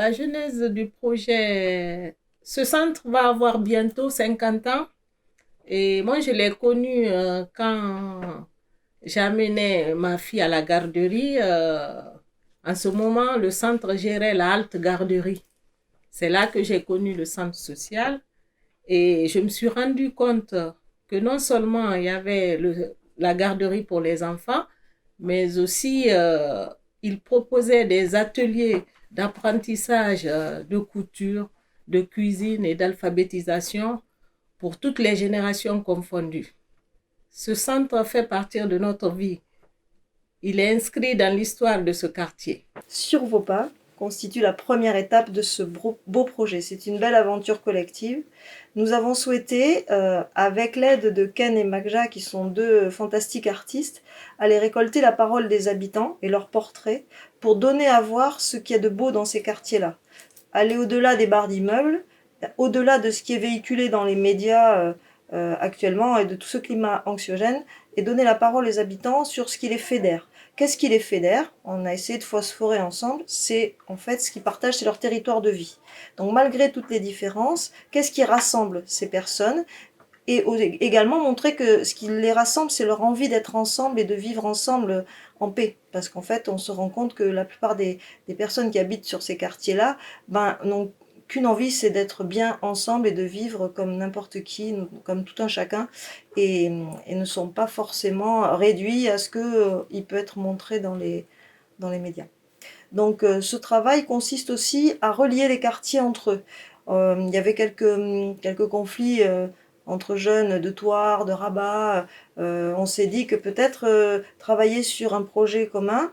La genèse du projet, ce centre va avoir bientôt 50 ans et moi je l'ai connu quand j'amenais ma fille à la garderie. En ce moment, le centre gérait la halte garderie. C'est là que j'ai connu le centre social et je me suis rendu compte que non seulement il y avait la garderie pour les enfants, mais aussi il proposait des ateliers d'apprentissage de couture, de cuisine et d'alphabétisation pour toutes les générations confondues. Ce centre fait partie de notre vie. Il est inscrit dans l'histoire de ce quartier. Sur vos pas constitue la première étape de ce beau projet. C'est une belle aventure collective. Nous avons souhaité, avec l'aide de Ken et Magja, qui sont deux fantastiques artistes, aller récolter la parole des habitants et leurs portraits pour donner à voir ce qu'il y a de beau dans ces quartiers-là. Aller au-delà des barres d'immeubles, au-delà de ce qui est véhiculé dans les médias actuellement et de tout ce climat anxiogène, et donner la parole aux habitants sur ce qui les fédère. Qu'est-ce qui les fédère? On a essayé de phosphorer ensemble. C'est en fait ce qu'ils partagent, c'est leur territoire de vie. Donc malgré toutes les différences, qu'est-ce qui rassemble ces personnes? Et également montrer que ce qui les rassemble, c'est leur envie d'être ensemble et de vivre ensemble en paix. Parce qu'en fait, on se rend compte que la plupart des personnes qui habitent sur ces quartiers-là, n'ont qu'une envie, c'est d'être bien ensemble et de vivre comme n'importe qui, comme tout un chacun, et ne sont pas forcément réduits à ce qu'il peut être montré dans les médias. Donc ce travail consiste aussi à relier les quartiers entre eux. Il y avait quelques conflits entre jeunes de Thouars, de Rabat. On s'est dit que peut-être travailler sur un projet commun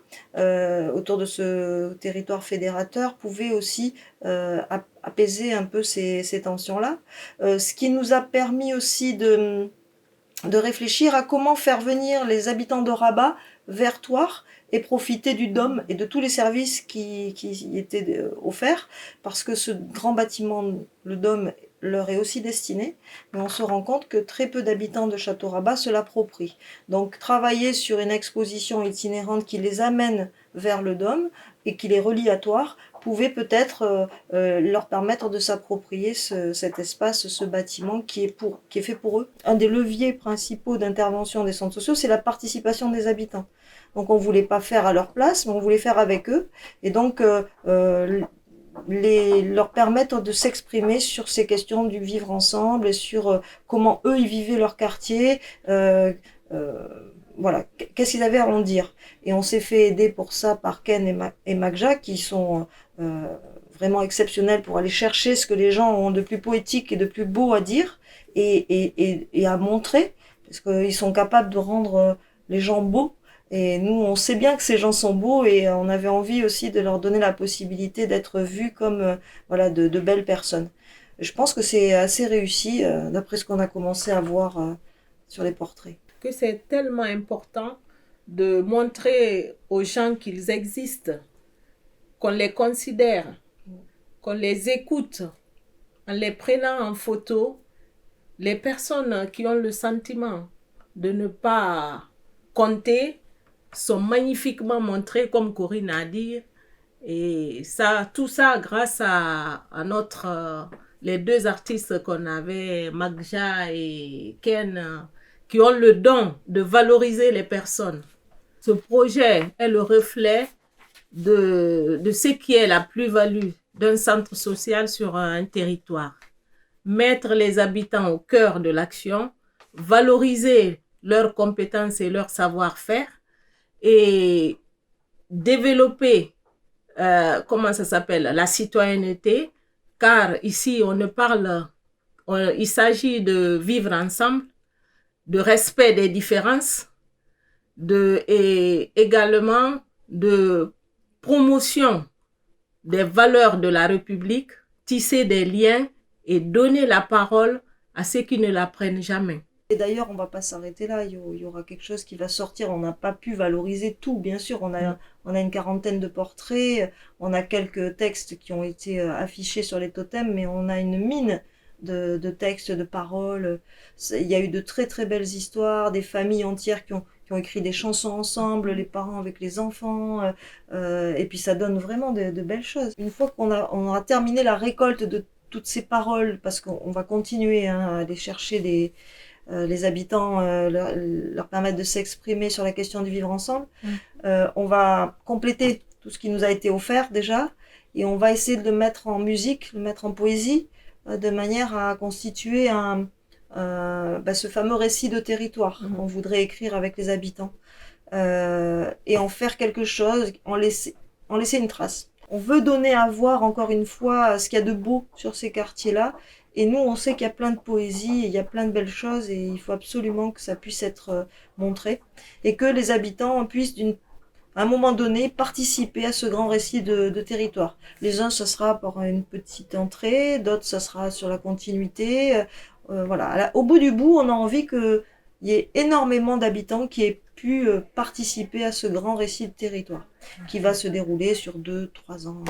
autour de ce territoire fédérateur pouvait aussi apaiser un peu ces tensions-là. Ce qui nous a permis aussi de réfléchir à comment faire venir les habitants de Rabat vers Thouars et profiter du Dôme et de tous les services qui y étaient offerts, parce que ce grand bâtiment, le Dôme, leur est aussi destiné, mais on se rend compte que très peu d'habitants de Château-Rabat se l'approprient. Donc travailler sur une exposition itinérante qui les amène vers le Dôme et qui les relie à Thouars pouvait peut-être leur permettre de s'approprier cet espace, ce bâtiment qui est fait pour eux. Un des leviers principaux d'intervention des centres sociaux, c'est la participation des habitants. Donc on ne voulait pas faire à leur place, mais on voulait faire avec eux. Et donc leur permettre de s'exprimer sur ces questions du vivre ensemble et sur comment eux ils vivaient leur quartier, voilà, qu'est-ce qu'ils avaient à en dire. Et on s'est fait aider pour ça par Ken et Magja, qui sont vraiment exceptionnels pour aller chercher ce que les gens ont de plus poétique et de plus beau à dire et à montrer, parce qu'ils sont capables de rendre les gens beaux. Et nous, on sait bien que ces gens sont beaux et on avait envie aussi de leur donner la possibilité d'être vus comme voilà, de belles personnes. Je pense que c'est assez réussi d'après ce qu'on a commencé à voir sur les portraits. Que c'est tellement important de montrer aux gens qu'ils existent, qu'on les considère, qu'on les écoute en les prenant en photo. Les personnes qui ont le sentiment de ne pas compter sont magnifiquement montrées, comme Corinne a dit. Et ça, tout ça grâce à les deux artistes qu'on avait, Magja et Ken, qui ont le don de valoriser les personnes. Ce projet est le reflet de ce qui est la plus-value d'un centre social sur un territoire. Mettre les habitants au cœur de l'action, valoriser leurs compétences et leur savoir-faire et développer, la citoyenneté, car ici il s'agit de vivre ensemble, de respect des différences, et également de promotion des valeurs de la République, tisser des liens et donner la parole à ceux qui ne la prennent jamais. Et d'ailleurs, on ne va pas s'arrêter là, il y aura quelque chose qui va sortir. On n'a pas pu valoriser tout, bien sûr. On a une quarantaine de portraits, on a quelques textes qui ont été affichés sur les totems, mais on a une mine de textes, de paroles. Il y a eu de très très belles histoires, des familles entières qui ont écrit des chansons ensemble, les parents avec les enfants, et puis ça donne vraiment de belles choses. Une fois qu'on aura terminé la récolte de toutes ces paroles, parce qu'on va continuer à aller chercher les habitants, leur permettre de s'exprimer sur la question du vivre ensemble, on va compléter tout ce qui nous a été offert déjà, et on va essayer de le mettre en musique, le mettre en poésie, de manière à constituer ce fameux récit de territoire qu'on voudrait écrire avec les habitants, et en faire quelque chose, en laisser une trace. On veut donner à voir encore une fois ce qu'il y a de beau sur ces quartiers-là, et nous on sait qu'il y a plein de poésie, il y a plein de belles choses, et il faut absolument que ça puisse être montré, et que les habitants puissent à un moment donné, participer à ce grand récit de territoire. Les uns, ça sera par une petite entrée, d'autres, ça sera sur la continuité. Voilà. Au bout du bout, on a envie qu'il y ait énormément d'habitants qui aient pu participer à ce grand récit de territoire, qui va se dérouler sur 2-3 ans.